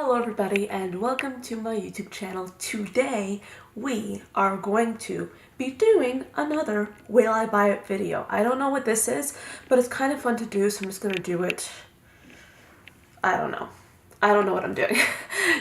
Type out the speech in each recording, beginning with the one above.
Hello everybody and welcome to my YouTube channel. Today we are going to be doing another Will I Buy It video. I don't know what this is, but it's kind of fun to do, so I'm just going to do it. I don't know what I'm doing.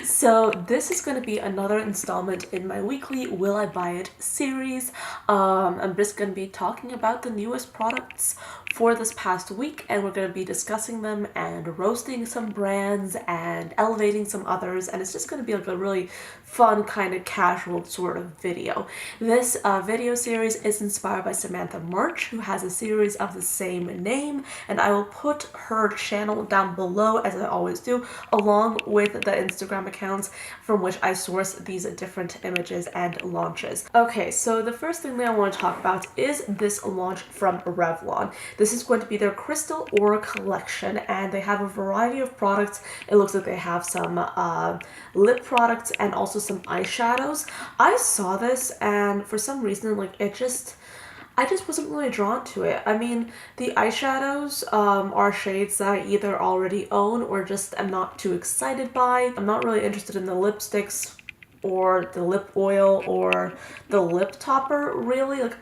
So this is going to be another installment in my weekly Will I Buy It series. I'm just going to be talking about the newest products for this past week, and we're going to be discussing them and roasting some brands and elevating some others, and it's just going to be like a really fun kind of casual sort of video. This video series is inspired by Samantha, who has a series of the same name, and I will put her channel down below as I always do, along with the Instagram accounts from which I source these different images and launches. Okay, so the first thing that I want to talk about is this launch from Revlon. This is going to be their Crystal Aura collection, and they have a variety of products. It looks like they have some lip products and also some eyeshadows. I saw this and for some reason, like, I just wasn't really drawn to it. I mean, the eyeshadows are shades that I either already own or just am not too excited by. I'm not really interested in the lipsticks or the lip oil or the lip topper, really. Like,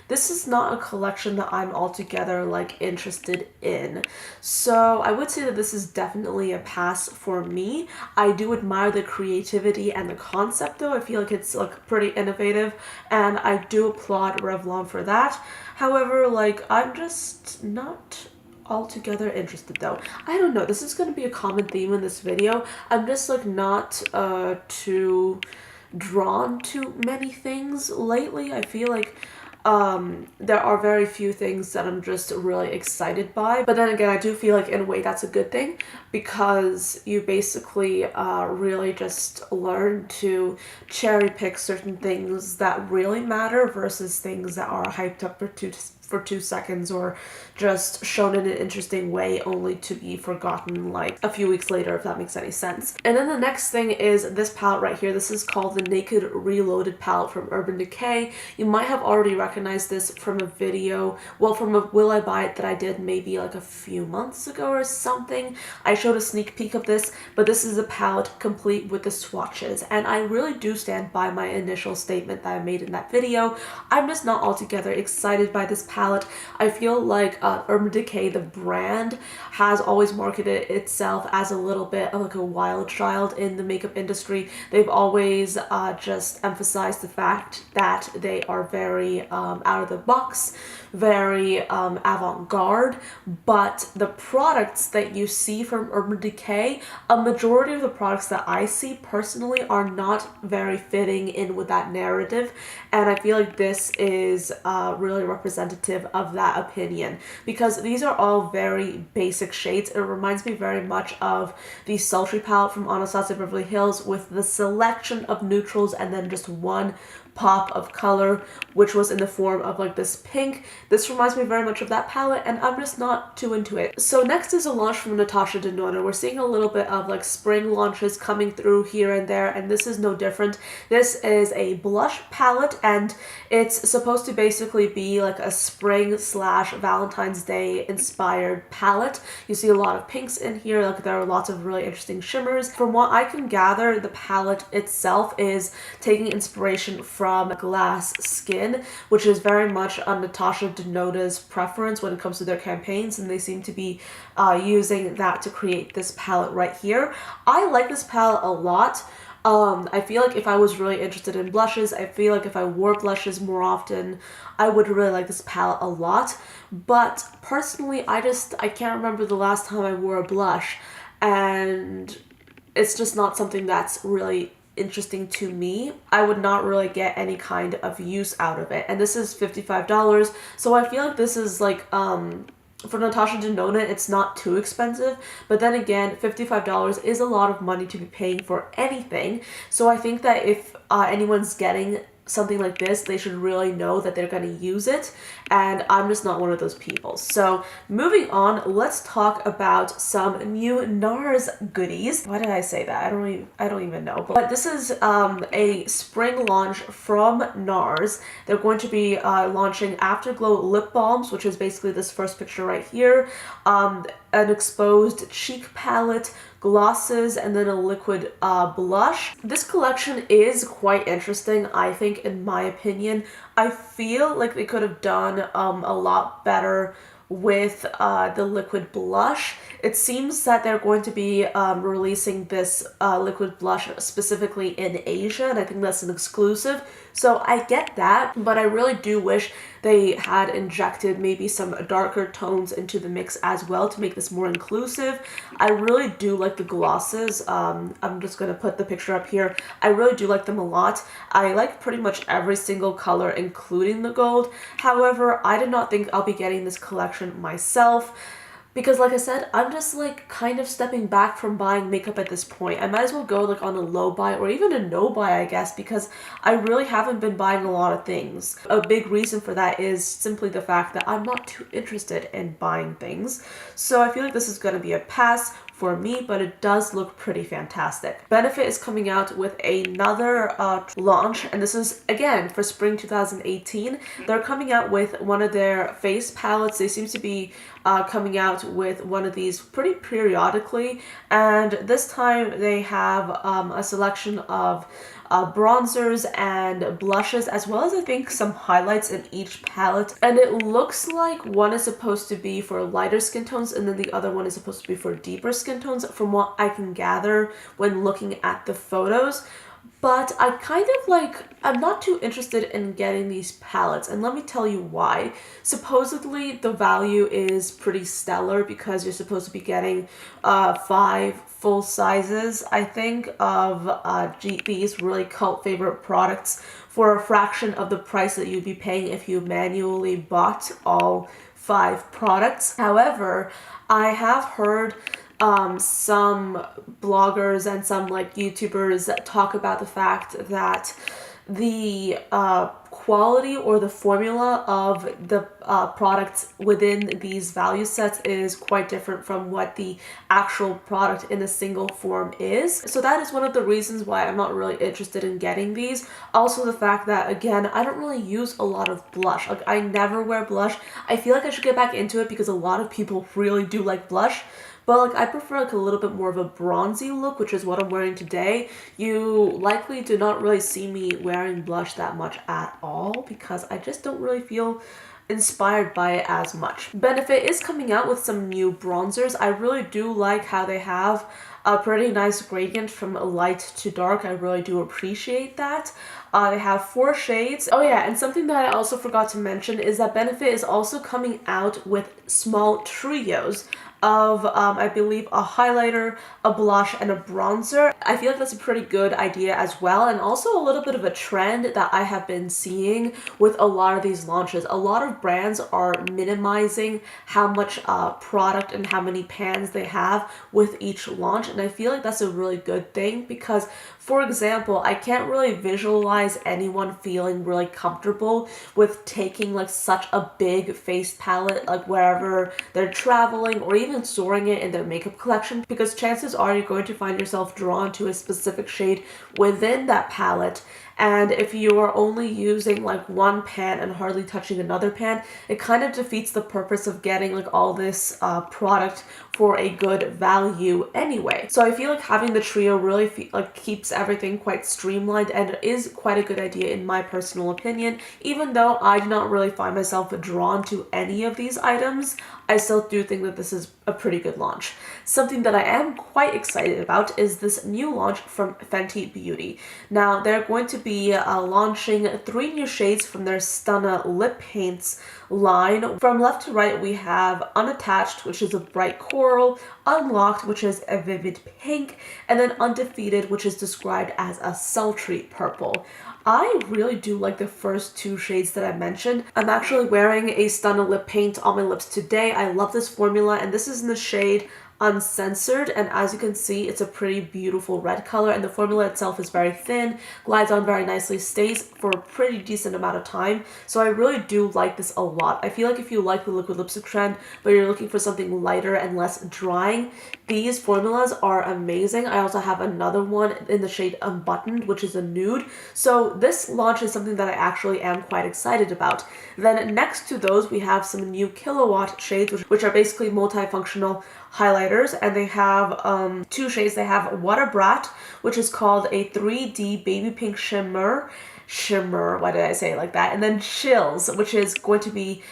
this is not a collection that I'm altogether like interested in. So I would say that this is definitely a pass for me. I do admire the creativity and the concept though. I feel like it's like pretty innovative, and I do applaud Revlon for that. However, like, I'm just not altogether interested though. I don't know, this is going to be a common theme in this video. I'm just like not too drawn to many things lately. I feel like there are very few things that I'm just really excited by. But then again, I do feel like in a way that's a good thing, because you basically really just learn to cherry pick certain things that really matter versus things that are hyped up for 2 seconds or just shown in an interesting way only to be forgotten like a few weeks later, if that makes any sense. And then the next thing is this palette right here. This is called the Naked Reloaded palette from Urban Decay. You might have already recognized this from a video, well, from a Will I Buy It that I did maybe like a few months ago or something. I showed a sneak peek of this, but this is a palette complete with the swatches, and I really do stand by my initial statement that I made in that video. I'm just not altogether excited by this palette. I feel like Urban Decay, the brand, has always marketed itself as a little bit of like a wild child in the makeup industry. They've always just emphasized the fact that they are very out of the box, very avant-garde, but the products that you see from Urban Decay, a majority of the products that I see personally are not very fitting in with that narrative, and I feel like this is really representative of that opinion, because these are all very basic shades. It reminds me very much of the Sultry palette from Anastasia Beverly Hills with the selection of neutrals and then just one pop of color, which was in the form of like this pink. This reminds me very much of that palette, and I'm just not too into it. So next is a launch from Natasha Denona. We're seeing a little bit of like spring launches coming through here and there, and this is no different. This is a blush palette, and it's supposed to basically be like a spring slash Valentine's Day inspired palette. You see a lot of pinks in here, like there are lots of really interesting shimmers. From what I can gather, the palette itself is taking inspiration from Glass Skin, which is very much Natasha Denona's preference when it comes to their campaigns, and they seem to be using that to create this palette right here. I like this palette a lot. I feel like if I was really interested in blushes, I feel like if I wore blushes more often, I would really like this palette a lot. But personally, I can't remember the last time I wore a blush, and it's just not something that's really interesting to me. I would not really get any kind of use out of it, and this is $55, so I feel like this is like for Natasha Denona, it's not too expensive, but then again, $55 is a lot of money to be paying for anything. So I think that if anyone's getting something like this, they should really know that they're going to use it, and I'm just not one of those people. So moving on, let's talk about some new NARS goodies. Why did I say that? I don't even know. But this is a spring launch from NARS. They're going to be launching Afterglow lip balms, which is basically this first picture right here. an exposed cheek palette, glosses, and then a liquid blush. This collection is quite interesting, I think, in my opinion. I feel like they could have done a lot better with the liquid blush. It seems that they're going to be releasing this liquid blush specifically in Asia, and I think that's an exclusive. So I get that, but I really do wish they had injected maybe some darker tones into the mix as well to make this more inclusive. I really do like the glosses. I'm just going to put the picture up here. I really do like them a lot. I like pretty much every single color, including the gold. However, I did not think I'll be getting this collection myself, because like I said, I'm just like kind of stepping back from buying makeup at this point. I might as well go like on a low buy or even a no buy, I guess, because I really haven't been buying a lot of things. A big reason for that is simply the fact that I'm not too interested in buying things. So I feel like this is going to be a pass for me, but it does look pretty fantastic. Benefit is coming out with another launch, and this is again for spring 2018. They're coming out with one of their face palettes. They seem to be coming out with one of these pretty periodically, and this time they have a selection of bronzers and blushes, as well as I think some highlights in each palette. And it looks like one is supposed to be for lighter skin tones and then the other one is supposed to be for deeper skin tones from what I can gather when looking at the photos. But I kind of like, I'm not too interested in getting these palettes, and let me tell you why. Supposedly the value is pretty stellar because you're supposed to be getting 5 full sizes, I think, of these really cult favorite products for a fraction of the price that you'd be paying if you manually bought all 5 products. However, I have heard some bloggers and some like YouTubers talk about the fact that the quality or the formula of the products within these value sets is quite different from what the actual product in a single form is. So that is one of the reasons why I'm not really interested in getting these. Also the fact that, again, I don't really use a lot of blush. Like, I never wear blush. I feel like I should get back into it because a lot of people really do like blush. But like, I prefer like a little bit more of a bronzy look, which is what I'm wearing today. You likely do not really see me wearing blush that much at all because I just don't really feel inspired by it as much. Benefit is coming out with some new bronzers. I really do like how they have a pretty nice gradient from light to dark. I really do appreciate that. They have 4 shades. Oh yeah, and something that I also forgot to mention is that Benefit is also coming out with small trios of, I believe, a highlighter, a blush, and a bronzer. I feel like that's a pretty good idea as well, and also a little bit of a trend that I have been seeing with a lot of these launches. A lot of brands are minimizing how much product and how many pans they have with each launch, and I feel like that's a really good thing because, for example, I can't really visualize anyone feeling really comfortable with taking like such a big face palette like wherever they're traveling or even storing it in their makeup collection, because chances are you're going to find yourself drawn to a specific shade within that palette. And if you are only using like one pan and hardly touching another pan, it kind of defeats the purpose of getting like all this product for a good value anyway. So I feel like having the trio really keeps everything quite streamlined and is quite a good idea in my personal opinion. Even though I do not really find myself drawn to any of these items, I still do think that this is a pretty good launch. Something that I am quite excited about is this new launch from Fenty Beauty. Now, they're going to be launching 3 new shades from their Stunna lip paints line. From left to right, we have Unattached, which is a bright coral, Unlocked, which is a vivid pink, and then Undefeated, which is described as a sultry purple. I really do like the first 2 shades that I mentioned. I'm actually wearing a Stunna lip paint on my lips today. I love this formula, and this is in the shade Uncensored, and as you can see, it's a pretty beautiful red color, and the formula itself is very thin, glides on very nicely, stays for a pretty decent amount of time. So I really do like this a lot. I feel like if you like the liquid lipstick trend, but you're looking for something lighter and less drying, These formulas are amazing. I also have another one in the shade Unbuttoned, which is a nude. So this launch is something that I actually am quite excited about. Then next to those, we have some new Kilowatt shades, which are basically multifunctional highlighters, and they have two shades. They have Water Brat, which is called a 3D baby pink shimmer, why did I say it like that? And then Chills, which is going to be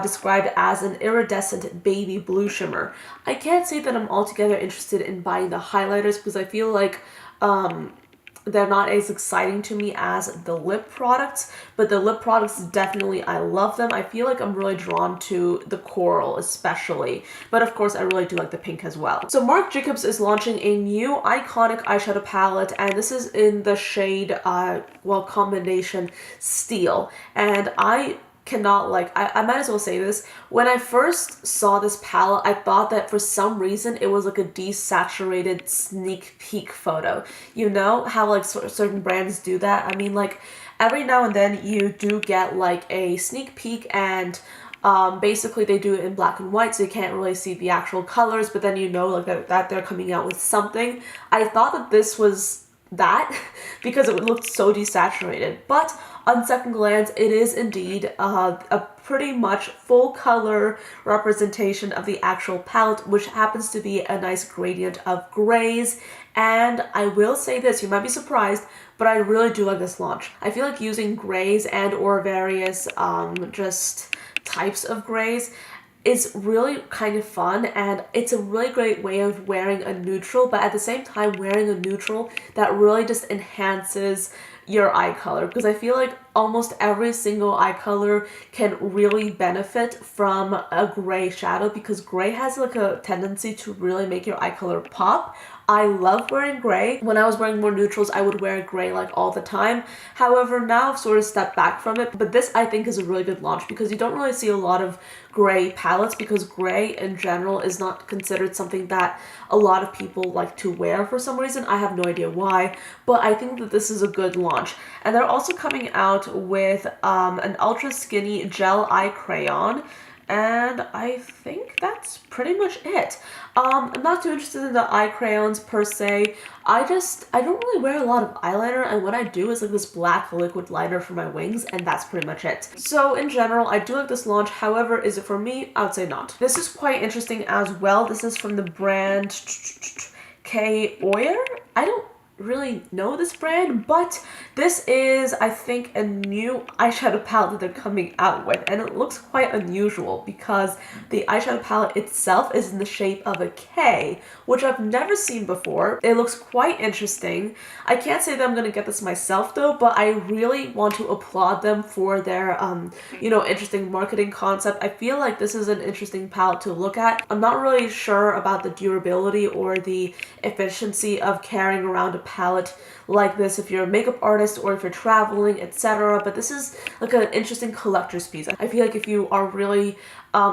described as an iridescent baby blue shimmer. I can't say that I'm altogether interested in buying the highlighters because I feel like they're not as exciting to me as the lip products, but the lip products definitely, I love them. I feel like I'm really drawn to the coral especially, but of course I really do like the pink as well. So Marc Jacobs is launching a new iconic eyeshadow palette, and this is in the shade, combination Steel, and I cannot, I might as well say this. When I first saw this palette, I thought that for some reason it was like a desaturated sneak peek photo. You know how like certain brands do that? I mean, like every now and then you do get like a sneak peek, and basically they do it in black and white, so you can't really see the actual colors, but then you know like that they're coming out with something. I thought that this was that because it looked so desaturated, but on second glance, it is indeed a pretty much full color representation of the actual palette, which happens to be a nice gradient of grays. And I will say this, you might be surprised, but I really do like this launch. I feel like using grays and or various just types of grays is really kind of fun, and it's a really great way of wearing a neutral, but at the same time wearing a neutral that really just enhances your eye color, because I feel like almost every single eye color can really benefit from a gray shadow, because gray has like a tendency to really make your eye color pop. I love wearing gray. When I was wearing more neutrals, I would wear gray like all the time. However, now I've sort of stepped back from it, but this I think is a really good launch because you don't really see a lot of gray palettes, because gray in general is not considered something that a lot of people like to wear for some reason. I have no idea why, but I think that this is a good launch. And they're also coming out with an ultra skinny gel eye crayon, and I think that's pretty much it. I'm not too interested in the eye crayons per se. I don't really wear a lot of eyeliner, and what I do is like this black liquid liner for my wings, and that's pretty much it. So in general, I do like this launch. However, is it for me? I would say not. This is quite interesting as well. This is from the brand K Oyer. I don't really know this brand, but this is, I think, a new eyeshadow palette that they're coming out with, and it looks quite unusual because the eyeshadow palette itself is in the shape of a K, which I've never seen before. It looks quite interesting. I can't say that I'm gonna get this myself though, but I really want to applaud them for their interesting marketing concept. I feel like this is an interesting palette to look at. I'm not really sure about the durability or the efficiency of carrying around a palette like this if you're a makeup artist or if you're traveling, etc. But this is like an interesting collector's piece. I feel like if you are really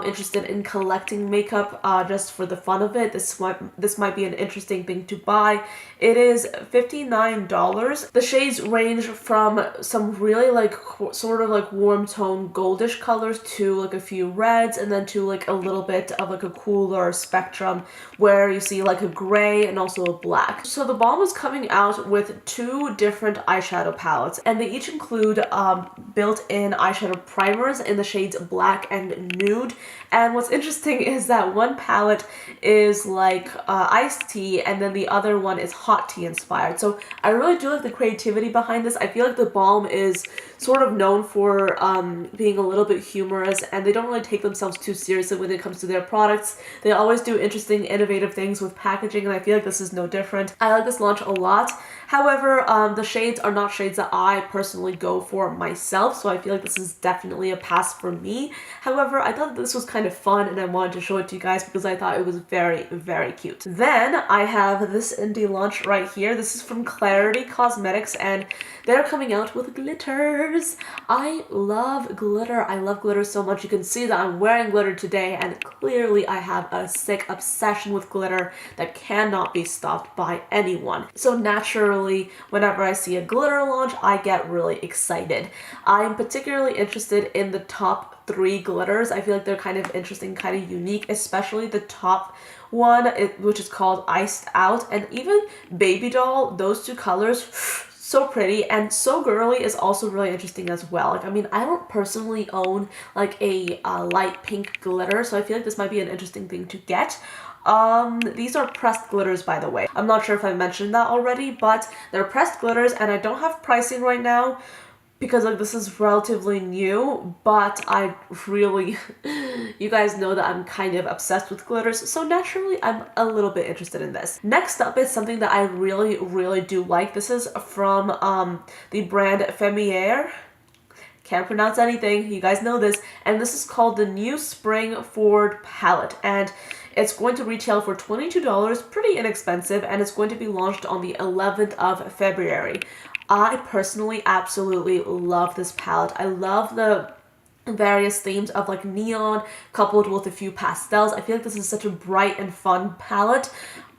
interested in collecting makeup just for the fun of it, this might be an interesting thing to buy. It is $59. The shades range from some really like sort of like warm tone goldish colors to like a few reds, and then to like a little bit of like a cooler spectrum where you see like a gray and also a black. So the Balm is coming out with two different eyeshadow palettes, and they each include built-in eyeshadow primers in the shades black and nude. And what's interesting is that one palette is like iced tea, and then the other one is hot tea inspired. So I really do like the creativity behind this. I feel like the Balm is sort of known for being a little bit humorous, and they don't really take themselves too seriously when it comes to their products. They always do interesting, innovative things with packaging, and I feel like this is no different. I like this launch a lot. However, the shades are not shades that I personally go for myself, so I feel like this is definitely a pass for me. However, I thought this was kind of fun, and I wanted to show it to you guys because I thought it was very, very cute. Then I have this indie launch right here. This is from Clarity Cosmetics, and they're coming out with glitters. I love glitter. I love glitter so much. You can see that I'm wearing glitter today, and clearly I have a sick obsession with glitter that cannot be stopped by anyone. So naturally, generally, whenever I see a glitter launch, I get really excited. I'm particularly interested in the top 3 glitters. I feel like they're kind of interesting, kind of unique, especially the top one, which is called Iced Out, and even Baby Doll, those 2 colors, so pretty. And So Girly is also really interesting as well. Like, I mean, I don't personally own like a light pink glitter, so I feel like this might be an interesting thing to get. These are pressed glitters, by the way. I'm not sure if I mentioned that already, but they're pressed glitters, and I don't have pricing right now because like this is relatively new, but I really, you guys know that I'm kind of obsessed with glitters, so naturally I'm a little bit interested in this. Next up is something that I really do like. This is from the brand Femiere. Can't pronounce anything, you guys know this, and this is called the New Spring Forward Palette, and it's going to retail for $22, pretty inexpensive, and it's going to be launched on the 11th of February. I personally absolutely love this palette. I love the various themes of like neon coupled with a few pastels. I feel like this is such a bright and fun palette.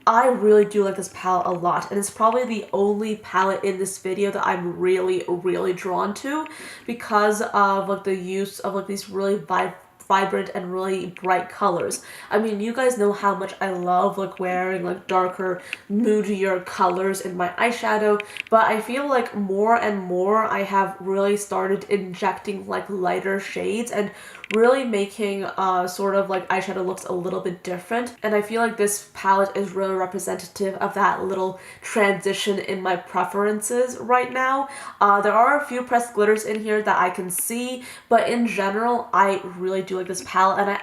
I really do like this palette a lot, and it's probably the only palette in this video that I'm really drawn to because of like the use of like these really vibrant and really bright colors. I mean, you guys know how much I love like wearing like darker, moodier colors in my eyeshadow, but I feel like more and more I have really started injecting like lighter shades and really making sort of like eyeshadow looks a little bit different. And I feel like this palette is really representative of that little transition in my preferences right now. There are a few pressed glitters in here that I can see, but in general, I really do like this palette, and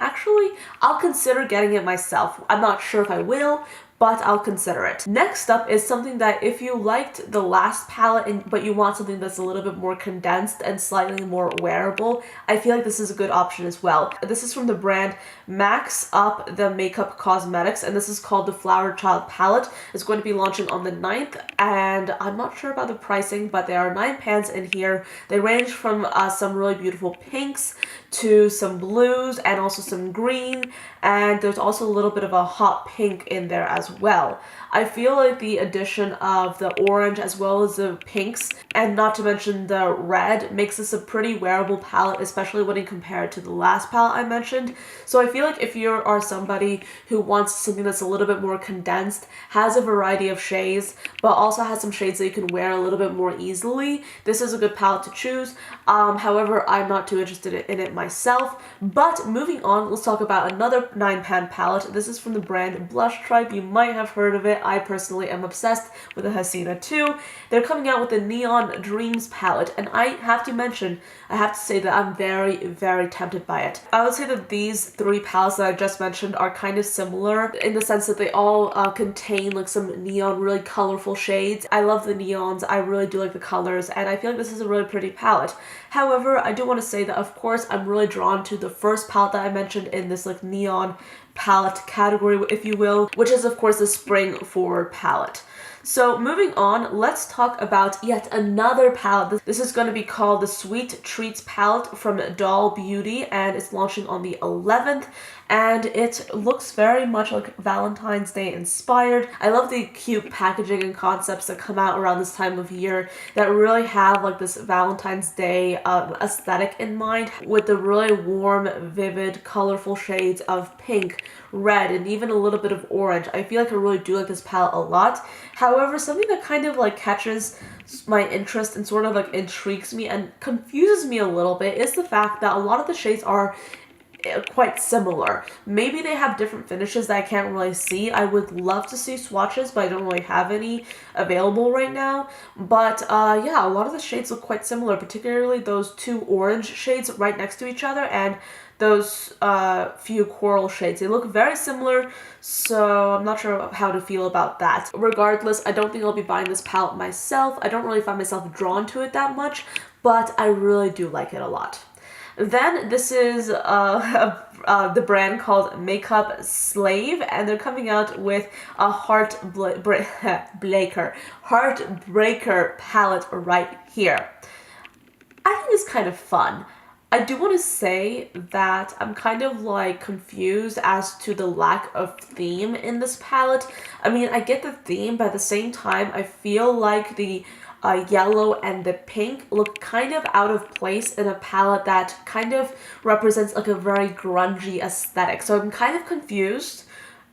I'll consider getting it myself. I'm not sure if I will, but I'll consider it. Next up is something that if you liked the last palette but you want something that's a little bit more condensed and slightly more wearable, I feel like this is a good option as well. This is from the brand Max Up the Makeup Cosmetics, and this is called the Flower Child palette. It's going to be launching on the 9th, and I'm not sure about the pricing, but there are 9 pans in here. They range from some really beautiful pinks to some blues and also some green, and there's also a little bit of a hot pink in there as well. I feel like the addition of the orange as well as the pinks, and not to mention the red, makes this a pretty wearable palette, especially when you compare it to the last palette I mentioned. So I feel like if you are somebody who wants something that's a little bit more condensed, has a variety of shades, but also has some shades that you can wear a little bit more easily, this is a good palette to choose. However, I'm not too interested in it myself. But moving on, let's talk about another 9-pan palette. This is from the brand Blush Tribe. You might have heard of it. I personally am obsessed with the Hasina too. They're coming out with the Neon Dreams palette, and I have to say that I'm very tempted by it. I would say that these 3 palettes that I just mentioned are kind of similar in the sense that they all contain like some neon, really colorful shades. I love the neons, I really do like the colors, and I feel like this is a really pretty palette. However, I do want to say that of course I'm really drawn to the first palette that I mentioned in this like neon palette category, if you will, which is of course the Spring Forward palette. So moving on, let's talk about yet another palette. This is going to be called the Sweet Treats palette from Doll Beauty, and it's launching on the 11th. And it looks very much like Valentine's Day inspired. I love the cute packaging and concepts that come out around this time of year that really have like this Valentine's Day aesthetic in mind, with the really warm, vivid, colorful shades of pink, red, and even a little bit of orange. I feel like I really do like this palette a lot. However, something that kind of like catches my interest and sort of like intrigues me and confuses me a little bit is the fact that a lot of the shades are quite similar. Maybe they have different finishes that I can't really see. I would love to see swatches, but I don't really have any available right now. But yeah, a lot of the shades look quite similar, particularly those 2 orange shades right next to each other and those few coral shades. They look very similar, so I'm not sure how to feel about that. Regardless, I don't think I'll be buying this palette myself. I don't really find myself drawn to it that much, but I really do like it a lot. Then this is the brand called Makeup Slave, and they're coming out with a Heartbreaker palette right here. I think it's kind of fun. I do want to say that I'm kind of like confused as to the lack of theme in this palette. I mean, I get the theme, but at the same time, I feel like the yellow and the pink look kind of out of place in a palette that kind of represents like a very grungy aesthetic. So I'm kind of confused.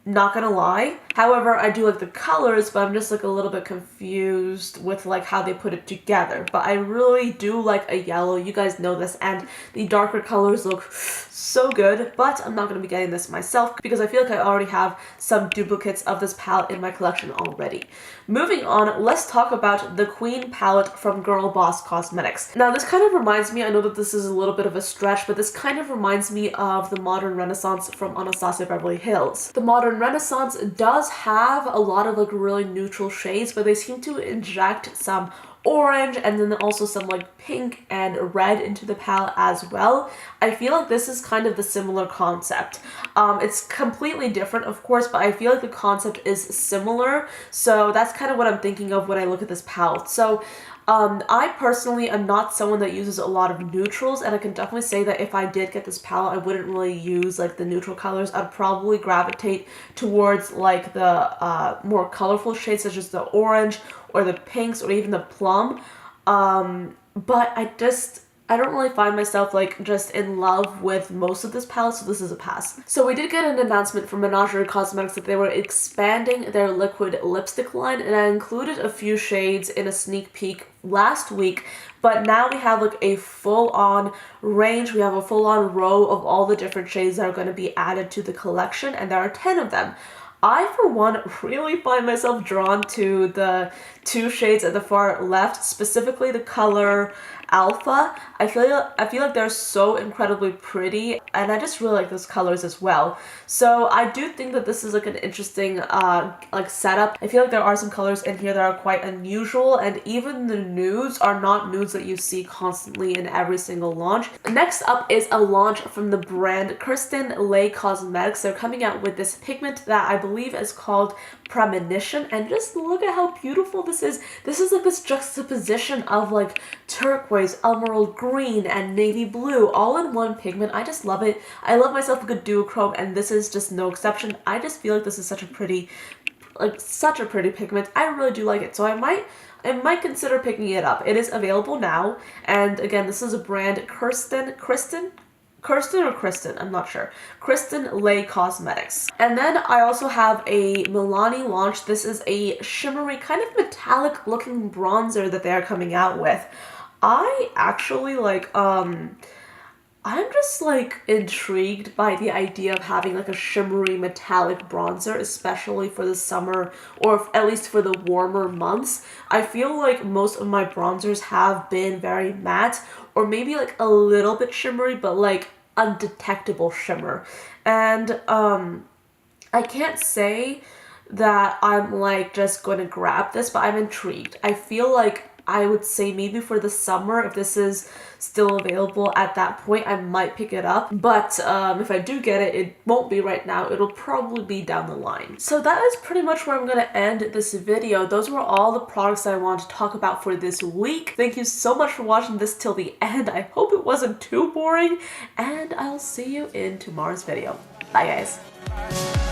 Not gonna lie. However, I do like the colors, but I'm just like a little bit confused with like how they put it together. But I really do like a yellow. You guys know this, and the darker colors look so good, but I'm not gonna be getting this myself because I feel like I already have some duplicates of this palette in my collection already. Moving on, let's talk about the Queen palette from Girl Boss Cosmetics. Now, this kind of reminds me, I know that this is a little bit of a stretch, but this kind of reminds me of the Modern Renaissance from Anastasia Beverly Hills. The Modern Renaissance does have a lot of like really neutral shades, but they seem to inject some orange and then also some like pink and red into the palette as well. I feel like this is kind of the similar concept. It's completely different, of course, but I feel like the concept is similar. So that's kind of what I'm thinking of when I look at this palette. So I personally am not someone that uses a lot of neutrals, and I can definitely say that if I did get this palette, I wouldn't really use like the neutral colors. I'd probably gravitate towards like the more colorful shades such as the orange or the pinks or even the plum. But I don't really find myself like just in love with most of this palette, so this is a pass. So we did get an announcement from Menagerie Cosmetics that they were expanding their liquid lipstick line, and I included a few shades in a sneak peek last week, but now we have like a full-on range. We have a full-on row of all the different shades that are going to be added to the collection, and there are 10 of them. I, for one, really find myself drawn to the two shades at the far left, specifically the color Alpha. I feel like they're so incredibly pretty, and I just really like those colors as well. So I do think that this is like an interesting like setup. I feel like there are some colors in here that are quite unusual, and even the nudes are not nudes that you see constantly in every single launch. Next up is a launch from the brand Kirsten Lay Cosmetics. They're coming out with this pigment that I believe is called Premonition, and just look at how beautiful this is. This is like this juxtaposition of like turquoise, emerald green, and navy blue all in one pigment. I just love it. I love myself a good duochrome, and this is just no exception. I just feel like this is such a pretty pigment. I really do like it, so I might consider picking it up. It is available now, and again, this is a brand Kirsten, I'm not sure. Kirsten Lay Cosmetics. And then I also have a Milani launch. This is a shimmery, kind of metallic looking bronzer that they're coming out with. I actually like, I'm just like intrigued by the idea of having like a shimmery metallic bronzer, especially for the summer or at least for the warmer months. I feel like most of my bronzers have been very matte or maybe like a little bit shimmery, but like undetectable shimmer. And I can't say that I'm like just going to grab this, but I'm intrigued. I feel like I would say maybe for the summer, if this is still available at that point, I might pick it up. But if I do get it, it won't be right now. It'll probably be down the line. So that is pretty much where I'm going to end this video. Those were all the products I wanted to talk about for this week. Thank you so much for watching this till the end. I hope it wasn't too boring, and I'll see you in tomorrow's video. Bye, guys.